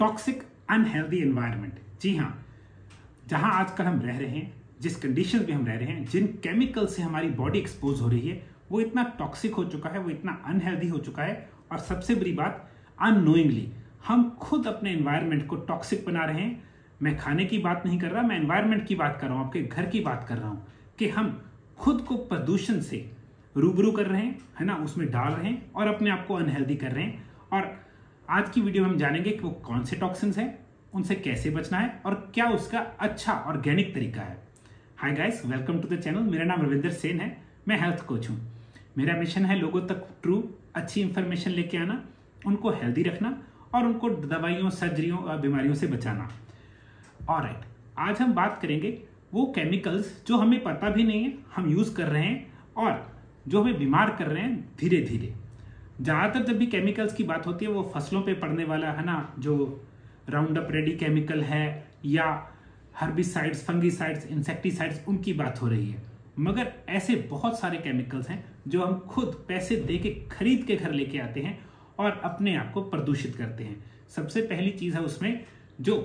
Toxic unhealthy environment. जी हाँ, जहां आजकल हम रह रहे हैं, जिस कंडीशन में हम रह रहे हैं, जिन केमिकल से हमारी बॉडी एक्सपोज हो रही है, वो इतना टॉक्सिक हो चुका है, वो इतना अनहेल्दी हो चुका है। और सबसे बड़ी बात, अननोइंगली हम खुद अपने एनवायरनमेंट को टॉक्सिक बना रहे हैं। मैं खाने की बात नहीं कर रहा, मैं एनवायरनमेंट की बात कर रहा हूं, आपके घर की बात कर रहा हूं कि हम खुद को प्रदूषण से रूबरू कर रहे हैं, है ना, उसमें डाल रहे हैं और अपने आप को अनहेल्दी कर रहे हैं। और आज की वीडियो में हम जानेंगे कि वो कौन से टॉक्सिन्स हैं, उनसे कैसे बचना है और क्या उसका अच्छा ऑर्गेनिक तरीका है। Hi guys, welcome to the channel. मेरा नाम रविंदर सेन है, मैं हेल्थ कोच हूँ। मेरा मिशन है लोगों तक ट्रू अच्छी इंफॉर्मेशन लेके आना, उनको हेल्दी रखना और उनको दवाइयों, सर्जरियों और बीमारियों से बचाना। ऑलराइट, आज हम बात करेंगे वो केमिकल्स जो हमें पता भी नहीं है हम यूज कर रहे हैं और जो हमें बीमार कर रहे हैं धीरे धीरे। ज्यादातर जब भी केमिकल्स की बात होती है वो फसलों पे पड़ने वाला, है ना, जो राउंड अप रेडी केमिकल है या हर्बिसाइड्स, फंगिसाइड्स, इंसेक्टिसाइड्स, उनकी बात हो रही है। मगर ऐसे बहुत सारे केमिकल्स हैं जो हम खुद पैसे दे के खरीद के घर लेके आते हैं और अपने आप को प्रदूषित करते हैं। सबसे पहली चीज है उसमें जो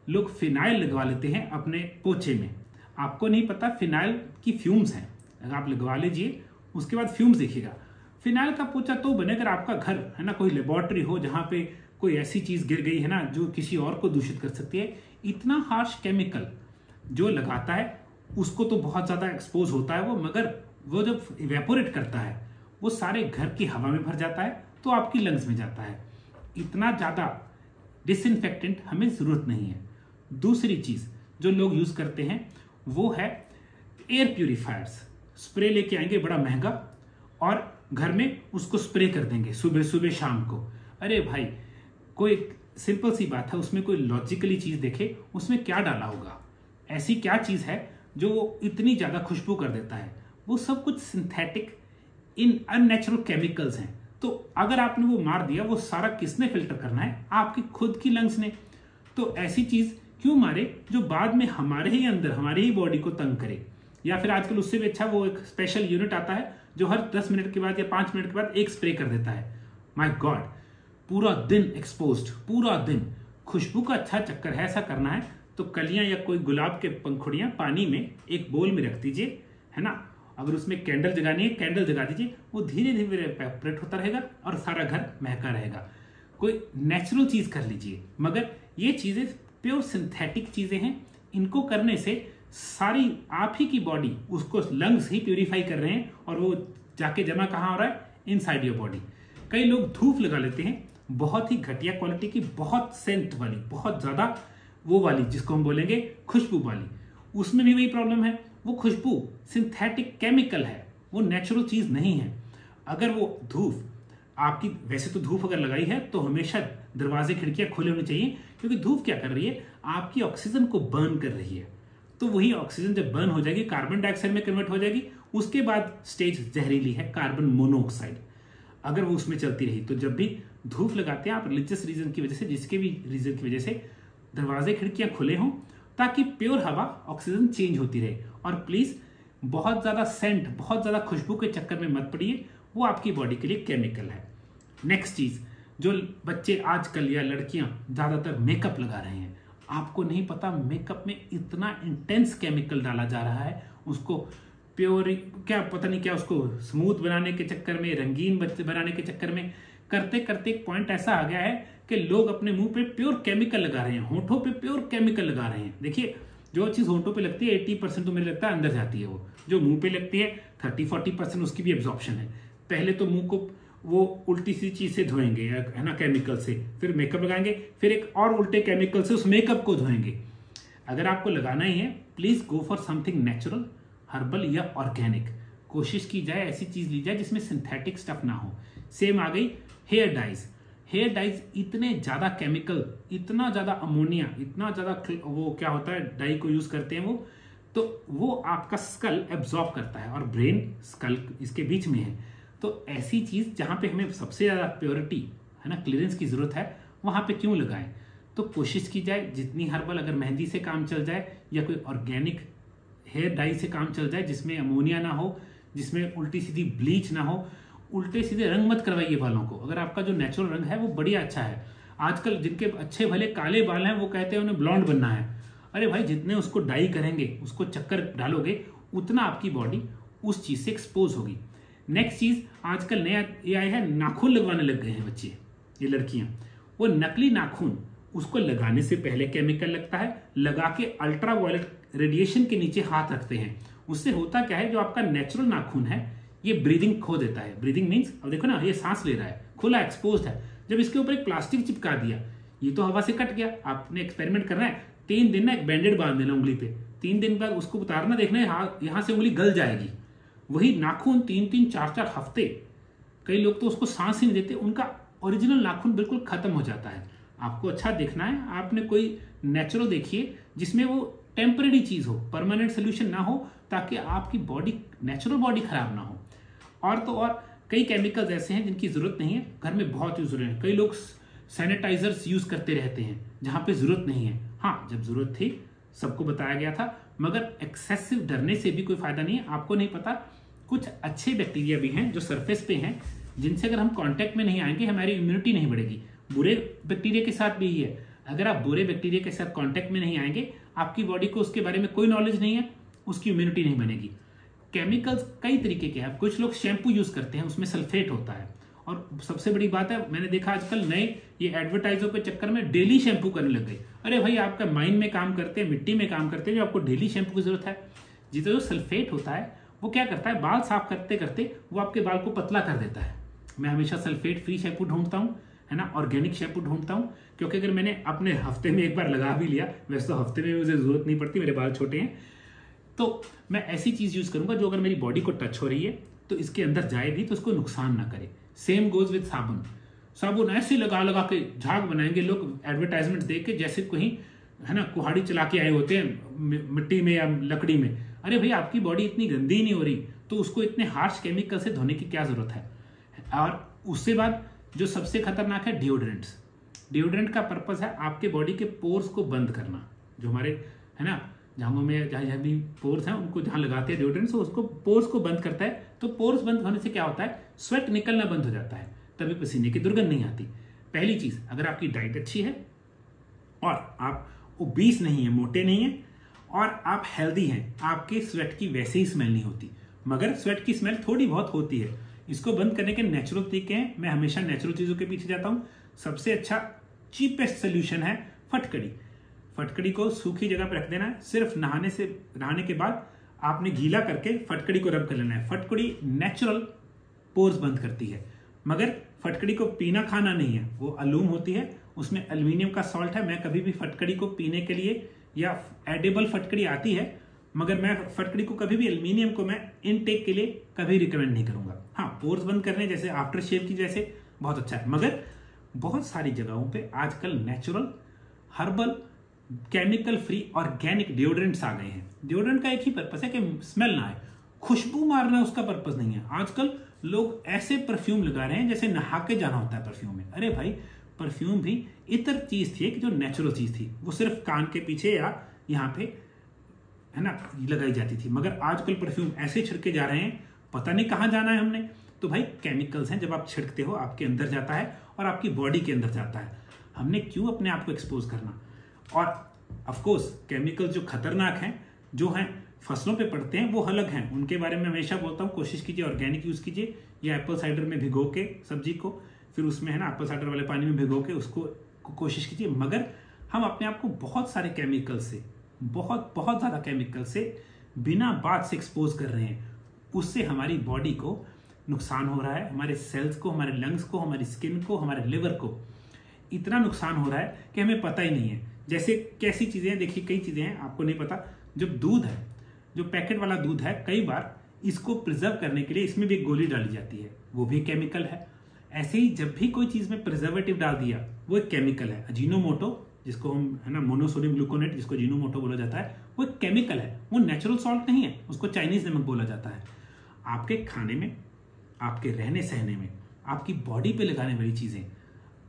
लोग फिनाइल लगवा लेते हैं अपने पोछे में। आपको नहीं पता फिनाइल की फ्यूम्स हैं, अगर आप लगवा लीजिए उसके बाद फ्यूम्स देखिएगा। फिनाइल का पोछा तो बने अगर आपका घर, है ना, कोई लेबोरेटरी हो जहां पे कोई ऐसी चीज गिर गई है ना जो किसी और को दूषित कर सकती है। इतना हार्श केमिकल जो लगाता है उसको तो बहुत ज्यादा एक्सपोज होता है वो, मगर वो जब इवेपोरेट करता है वो सारे घर की हवा में भर जाता है तो आपकी लंग्स में जाता है। इतना ज्यादा डिसइंफेक्टेंट हमें जरूरत नहीं है। दूसरी चीज जो लोग यूज करते हैं वो है एयर प्यूरिफायर्स। स्प्रे लेके आएंगे बड़ा महंगा और घर में उसको स्प्रे कर देंगे सुबह सुबह शाम को। अरे भाई, कोई सिंपल सी बात है, उसमें कोई लॉजिकली चीज देखे, उसमें क्या डाला होगा, ऐसी क्या चीज है जो इतनी ज्यादा खुशबू कर देता है। वो सब कुछ सिंथेटिक इन अननेचुरल केमिकल्स हैं। तो अगर आपने वो मार दिया, वो सारा किसने फिल्टर करना है? आपकी खुद की लंग्स ने। तो ऐसी चीज क्यों मारे जो बाद में हमारे ही अंदर, हमारी ही बॉडी को तंग करे। या फिर आजकल उससे भी अच्छा वो एक स्पेशल यूनिट आता है जो हर 10 मिनट के बाद या 5 मिनट के बाद एक स्प्रे कर देता है। माय गॉड, पूरा दिन एक्सपोज्ड, पूरा दिन। खुशबू का अच्छा चक्कर है, ऐसा करना है तो कलियां या कोई गुलाब के पंखुड़ियां पानी में एक बोल में रख दीजिए, है ना। अगर उसमें कैंडल जगानी है, कैंडल जगा दीजिए, वो धीरे धीरे इवेपोरेट होता रहेगा और सारा घर महका रहेगा। कोई नेचुरल चीज कर लीजिए। मगर ये चीजें प्योर सिंथेटिक चीजें हैं, इनको करने से सारी आप ही की बॉडी, उसको लंग्स ही प्यूरिफाई कर रहे हैं और वो जाके जमा कहाँ हो रहा है? Inside your body. कई लोग धूप लगा लेते हैं, बहुत ही घटिया क्वालिटी की, बहुत सेंट वाली, बहुत ज्यादा वो वाली, जिसको हम बोलेंगे खुशबू वाली। उसमें भी वही प्रॉब्लम है, वो खुशबू सिंथेटिक केमिकल है, वो नेचुरल चीज नहीं है। अगर वो धूप आपकी, वैसे तो धूप अगर लगाई है तो हमेशा दरवाजे खिड़कियां खुले होने चाहिए, क्योंकि धूप क्या कर रही है? आपकी ऑक्सीजन को बर्न कर रही है। तो वही ऑक्सीजन जब बर्न हो जाएगी, कार्बन डाइऑक्साइड में कन्वर्ट हो जाएगी, उसके बाद स्टेज जहरीली है, कार्बन मोनोऑक्साइड। अगर वो उसमें चलती रही तो जब भी धूप लगाते हैं आप, रिलीजियस रीजन की वजह से, जिसके भी रीजन की वजह से, दरवाजे खिड़कियां खुले हों ताकि प्योर हवा, ऑक्सीजन चेंज होती रहे। और प्लीज बहुत ज्यादा सेंट, बहुत ज्यादा खुशबू के चक्कर में मत पड़िए, वो आपकी बॉडी के लिए केमिकल है। नेक्स्ट चीज, जो बच्चे आजकल या लड़कियां ज्यादातर मेकअप लगा रहे हैं, आपको नहीं पता मेकअप में इतना इंटेंस केमिकल डाला जा रहा है, उसको प्योर क्या पता नहीं क्या, उसको स्मूथ बनाने के चक्कर में, रंगीन बच्चे बनाने के चक्कर में, करते करते एक पॉइंट ऐसा आ गया है कि लोग अपने मुंह पे प्योर केमिकल लगा रहे हैं, होठों पे प्योर केमिकल लगा रहे हैं। देखिए, जो चीज होठों पे लगती है 80% तो मुझे लगता है अंदर जाती है, वो जो मुंह पे लगती है 30-40% उसकी भी एब्जॉर्प्शन है। पहले तो मुंह को वो उल्टी सी चीज से धोएंगे, है ना, केमिकल से, फिर मेकअप लगाएंगे, फिर एक और उल्टे केमिकल से उस मेकअप को धोएंगे। अगर आपको लगाना ही है, please go for something natural, herbal या ऑर्गेनिक। कोशिश की जाए ऐसी चीज ली जाए जिसमें सिंथेटिक स्टफ ना हो। सेम आ गई हेयर डाइज। हेयर डाइज इतने ज्यादा केमिकल, इतना ज्यादा अमोनिया, इतना ज्यादा वो क्या होता है, डाई को यूज करते हैं वो, तो वो आपका स्कल एब्जॉर्ब करता है और ब्रेन स्कल इसके बीच में है। तो ऐसी चीज जहां पे हमें सबसे ज्यादा प्योरिटी, है ना, क्लियरेंस की जरूरत है, वहां पे क्यों लगाएं? तो कोशिश की जाए जितनी हर्बल, अगर मेहंदी से काम चल जाए या कोई ऑर्गेनिक हेयर डाई से काम चल जाए जिसमें अमोनिया ना हो, जिसमें उल्टी सीधी ब्लीच ना हो, उल्टे सीधे रंग मत करवाइए बालों को। अगर आपका जो नेचुरल रंग है वो बढ़िया अच्छा है, आजकल जिनके अच्छे भले काले बाल हैं वो कहते हैं उन्हें ब्लॉन्ड बनना है। अरे भाई जितने उसको डाई करेंगे, उसको चक्कर डालोगे, उतना आपकी बॉडी उस चीज से एक्सपोज होगी। नेक्स्ट चीज, आजकल नया ये आया है, नाखून लगवाने लग गए हैं बच्चे, ये लड़कियां। वो नकली नाखून, उसको लगाने से पहले केमिकल लगता है, लगा के अल्ट्रा वायलेट रेडिएशन के नीचे हाथ रखते हैं। उससे होता क्या है, जो आपका नेचुरल नाखून है ये ब्रीदिंग खो देता है। ब्रीदिंग मीन्स, अब देखो ना, ये सांस ले रहा है, खुला एक्सपोज है। जब इसके ऊपर एक प्लास्टिक चिपका दिया, ये तो हवा से कट गया। आपने एक्सपेरिमेंट करना है, 3 दिन ना एक बैंडेड बांध देना उंगली पे, 3 दिन बाद उसको उतारना, देखना है यहां से उंगली गल जाएगी। वही नाखून 3-3, 4-4 हफ्ते, कई लोग तो उसको सांस ही नहीं देते, उनका ओरिजिनल नाखून बिल्कुल खत्म हो जाता है। आपको अच्छा देखना है, आपने कोई नेचुरल देखिए जिसमें वो टेम्परेरी चीज हो, परमानेंट सोल्यूशन ना हो, ताकि आपकी बॉडी, नेचुरल बॉडी खराब ना हो। और तो और कई केमिकल्स ऐसे हैं जिनकी जरूरत नहीं है, घर में बहुत यूज हो रहे हैं। कई लोग सैनिटाइजर्स यूज करते रहते हैं जहां पे जरूरत नहीं है। हाँ, जब जरूरत थी सबको बताया गया था, मगर एक्सेसिव डरने से भी कोई फायदा नहीं है। आपको नहीं पता, कुछ अच्छे बैक्टीरिया भी हैं जो सरफेस पे हैं, जिनसे अगर हम कांटेक्ट में नहीं आएंगे हमारी इम्यूनिटी नहीं बढ़ेगी। बुरे बैक्टीरिया के साथ भी यही है, अगर आप बुरे बैक्टीरिया के साथ कांटेक्ट में नहीं आएंगे, आपकी बॉडी को उसके बारे में कोई नॉलेज नहीं है, उसकी इम्यूनिटी नहीं बनेगी। केमिकल्स कई तरीके के हैं। कुछ लोग शैम्पू यूज करते हैं, उसमें सल्फेट होता है। और सबसे बड़ी बात है, मैंने देखा आजकल नए ये एडवर्टाइजों के चक्कर में डेली शैम्पू करने लग गए। अरे भाई, आपका माइन में काम करते हैं, मिट्टी में काम करते हैं, जो आपको डेली शैम्पू की जरूरत है। जितना जो सल्फेट होता है वो क्या करता है, बाल साफ करते करते वो आपके बाल को पतला कर देता है। मैं हमेशा सल्फेट फ्री शैम्पू ढूंढता हूँ, है ना, ऑर्गेनिक शैम्पू ढूंढता हूँ, क्योंकि अगर मैंने अपने हफ्ते में एक बार लगा भी लिया, वैसे तो हफ्ते में मुझे जरूरत नहीं पड़ती, मेरे बाल छोटे हैं, तो मैं ऐसी चीज यूज करूंगा जो अगर मेरी बॉडी को टच हो रही है तो इसके अंदर जाए भी तो उसको नुकसान ना करे। सेम गोज विद साबुन। साबुन ऐसे लगा लगा के झाग बनाएंगे लोग, एडवर्टाइजमेंट दे के, जैसे कहीं, है ना, कुहाड़ी चला के आए होते हैं मिट्टी में या लकड़ी में। अरे भाई, आपकी बॉडी इतनी गंदी ही नहीं हो रही तो उसको इतने हार्श केमिकल से धोने की क्या जरूरत है। और उससे बाद जो सबसे खतरनाक है, डिओड्रेंट्स। डिओड्रेंट का पर्पज है आपके बॉडी के पोर्स को बंद करना। जो हमारे, है ना, जांघों में जहाँ भी पोर्स हैं उनको जहाँ लगाते हैं डिओड्रेंट, तो उसको पोर्स को बंद करता है। तो पोर्स बंद होने से क्या होता है, स्वेट निकलना बंद हो जाता है, तभी पसीने की दुर्गंध नहीं आती। पहली चीज, अगर आपकी डाइट अच्छी है और आप ओबीस नहीं है, मोटे नहीं है, और आप हेल्दी हैं, आपके स्वेट की वैसे ही स्मेल नहीं होती। मगर स्वेट की स्मेल थोड़ी बहुत होती है। इसको बंद करने के नेचुरल तरीके हैं। मैं हमेशा नेचुरल चीजों के पीछे जाता हूं। सबसे अच्छा चीपेस्ट सोल्यूशन है फटकड़ी। फटकड़ी को सूखी जगह पर रख देना है, सिर्फ नहाने के बाद आपने गीला करके फटकड़ी को रब कर लेना है। फटकड़ी नेचुरल पोर्स बंद करती है। मगर फटकड़ी को पीना खाना नहीं है, वो अलूम होती है, उसमें एल्यूमिनियम का सॉल्ट है। मैं कभी भी फटकड़ी को पीने के लिए, या एडेबल फटकड़ी आती है, मगर मैं फटकड़ी को कभी भी, एल्यूमिनियम को मैं इनटेक के लिए कभी रिकमेंड नहीं करूंगा। हाँ, पोर्स बंद करने जैसे आफ्टर शेव की जैसे बहुत अच्छा है। मगर बहुत सारी जगहों पे आजकल natural, herbal, chemical free, organic deodorants आ गए हैं। डिओड्रेंट का एक ही पर्पस है कि स्मेल ना आए, खुशबू मारना उसका पर्पस नहीं है। आजकल लोग ऐसे परफ्यूम लगा रहे हैं जैसे नहा के जाना होता है परफ्यूम में। अरे भाई, परफ्यूम भी इतर चीज थी कि जो नेचुरल चीज थी, वो सिर्फ कान के पीछे या यहाँ पे, है ना, लगाई जाती थी। मगर आजकल परफ्यूम ऐसे छिड़के जा रहे हैं, पता नहीं कहाँ जाना है हमने। तो भाई, केमिकल्स हैं, जब आप छिड़कते हो आपके अंदर जाता है और आपकी बॉडी के अंदर जाता है। हमने क्यों अपने आप को एक्सपोज करना। और ऑफकोर्स केमिकल जो खतरनाक हैं, जो हैं फसलों पे पड़ते हैं, वो अलग हैं। उनके बारे में हमेशा बोलता हूँ, कोशिश कीजिए ऑर्गेनिक यूज कीजिए, या एप्पल साइडर में भिगो के सब्जी को, फिर उसमें, है ना, एप्पल साइडर वाले पानी में भिगो के उसको कोशिश कीजिए। मगर हम अपने आप को बहुत सारे केमिकल से, बहुत ज्यादा केमिकल से बिना बात से एक्सपोज कर रहे हैं। उससे हमारी बॉडी को नुकसान हो रहा है, हमारे सेल्स को, हमारे लंग्स को, हमारी स्किन को, हमारे लिवर को इतना नुकसान हो रहा है कि हमें पता ही नहीं है। जैसे कैसी चीजें, देखिए कई चीजें हैं आपको नहीं पता। जब दूध है, जो पैकेट वाला दूध है, कई बार इसको प्रिजर्व करने के लिए इसमें भी एक गोली डाली जाती है, वो भी केमिकल है। ऐसे ही जब भी कोई चीज में प्रिजर्वेटिव डाल दिया, वो एक केमिकल है। अजीनोमोटो, जिसको हम, है ना, मोनोसोडियम ग्लूकोनेट, जिसको अजीनोमोटो बोला जाता है, वो एक केमिकल है। वो नेचुरल सॉल्ट नहीं है, उसको चाइनीज नमक बोला जाता है। आपके खाने में, आपके रहने सहने में, आपकी बॉडी पे लगाने वाली चीजें,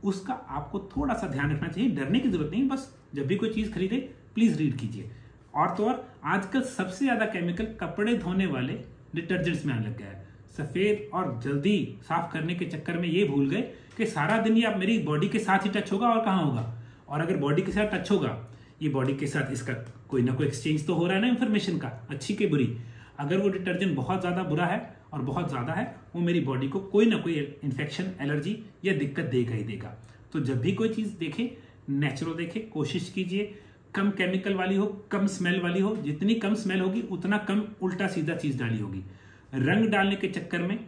उसका आपको थोड़ा सा ध्यान रखना चाहिए। डरने की जरूरत नहीं, बस जब भी कोई चीज खरीदे प्लीज रीड कीजिए। और तो और आजकल सबसे ज्यादा केमिकल कपड़े धोने वाले डिटर्जेंट्स में आने लग गया है। सफेद और जल्दी साफ करने के चक्कर में ये भूल गए कि सारा दिन ये आप मेरी बॉडी के साथ ही टच होगा और कहाँ होगा। और अगर बॉडी के साथ टच होगा, ये बॉडी के साथ इसका कोई ना कोई एक्सचेंज तो हो रहा है ना इंफॉर्मेशन का, अच्छी के बुरी। अगर वो डिटर्जेंट बहुत ज्यादा बुरा है और बहुत ज्यादा है, वो मेरी बॉडी को कोई ना कोई इन्फेक्शन, एलर्जी या दिक्कत देगा ही देगा। तो जब भी कोई चीज देखे, नेचुरल देखे, कोशिश कीजिए कम केमिकल वाली हो, कम स्मेल वाली हो। जितनी कम स्मेल होगी उतना कम उल्टा सीधा चीज डाली होगी। रंग डालने के चक्कर में,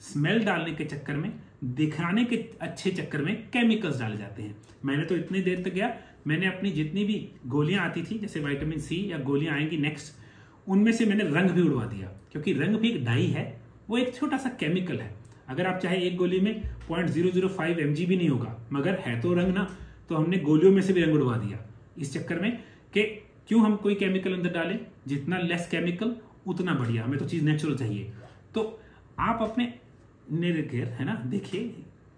स्मेल डालने के चक्कर में, दिखाने के अच्छे चक्कर में केमिकल्स डाले जाते हैं। मैंने तो इतनी देर तक गया, मैंने अपनी जितनी भी गोलियां आती थी, जैसे विटामिन सी या गोलियां आएंगी नेक्स्ट, उनमें से मैंने रंग भी उड़वा दिया, क्योंकि रंग भी एक डाई है, वो एक छोटा सा केमिकल है। अगर आप चाहे एक गोली में 0.005 mg भी नहीं होगा, मगर है तो रंग ना, तो हमने गोलियों में से भी रंग उड़वा दिया इस चक्कर में कि क्यों हम कोई केमिकल अंदर डालें। जितना लेस केमिकल उतना बढ़िया, हमें तो चीज नेचुरल चाहिए। तो आप अपने इर्द गिर्द, है ना, देखिए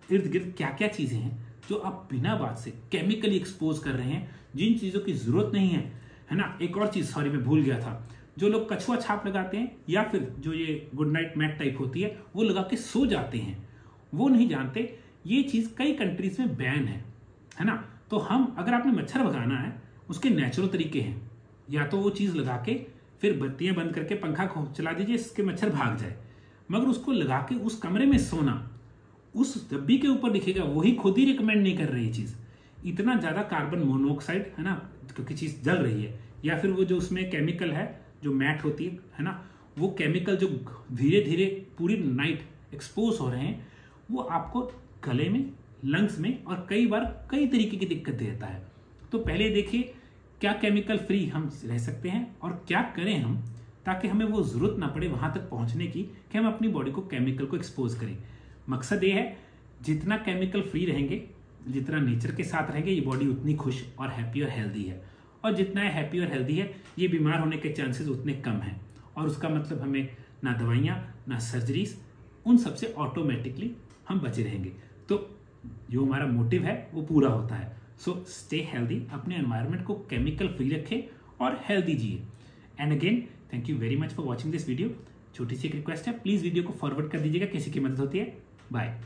इर्द गिर्द क्या क्या चीजें हैं जो आप बिना बात से केमिकली एक्सपोज कर रहे हैं, जिन चीजों की जरूरत नहीं है ना। एक और चीज, सॉरी मैं भूल गया था, जो लोग कछुआ छाप लगाते हैं या फिर जो ये गुड नाइट मैट टाइप होती है वो लगा के सो जाते हैं, वो नहीं जानते ये चीज कई कंट्रीज में बैन है ना। तो हम, अगर आपने मच्छर भगाना है, उसके नेचुरल तरीके हैं, या तो वो चीज लगा के फिर बत्तियां बंद करके पंखा चला दीजिए, इसके मच्छर भाग जाए, मगर उसको लगा के उस कमरे में सोना, उस डब्बी के ऊपर दिखेगा, वही खुद ही रिकमेंड नहीं कर रही है चीज। इतना ज्यादा कार्बन मोनोऑक्साइड, है ना, क्योंकि चीज जल रही है, या फिर वो जो उसमें केमिकल है, जो मैट होती है ना, वो केमिकल जो धीरे धीरे पूरी नाइट एक्सपोज हो रहे हैं, वो आपको गले में, लंग्स में और कई बार कई तरीके की दिक्कत देता है। तो पहले देखिए क्या केमिकल फ्री हम रह सकते हैं और क्या करें हम, ताकि हमें वो जरूरत ना पड़े वहां तक पहुंचने की कि हम अपनी बॉडी को केमिकल को एक्सपोज करें। मकसद ये है, जितना केमिकल फ्री रहेंगे, जितना नेचर के साथ रहेंगे, ये बॉडी उतनी खुश और हैप्पी और हेल्दी है। और जितना हैप्पी और हेल्दी है, ये बीमार होने के चांसेस उतने कम हैं। और उसका मतलब हमें ना दवाइयाँ, ना सर्जरीज, उन सबसे ऑटोमेटिकली हम बचे रहेंगे। तो जो हमारा मोटिव है वो पूरा होता है। सो स्टे हेल्दी, अपने एनवायरनमेंट को केमिकल फ्री रखें और हेल्दी जिए। And again thank you very much for watching this video. छोटी सी एक रिक्वेस्ट है, प्लीज वीडियो को फॉरवर्ड कर दीजिएगा, किसी की मदद होती है। बाय।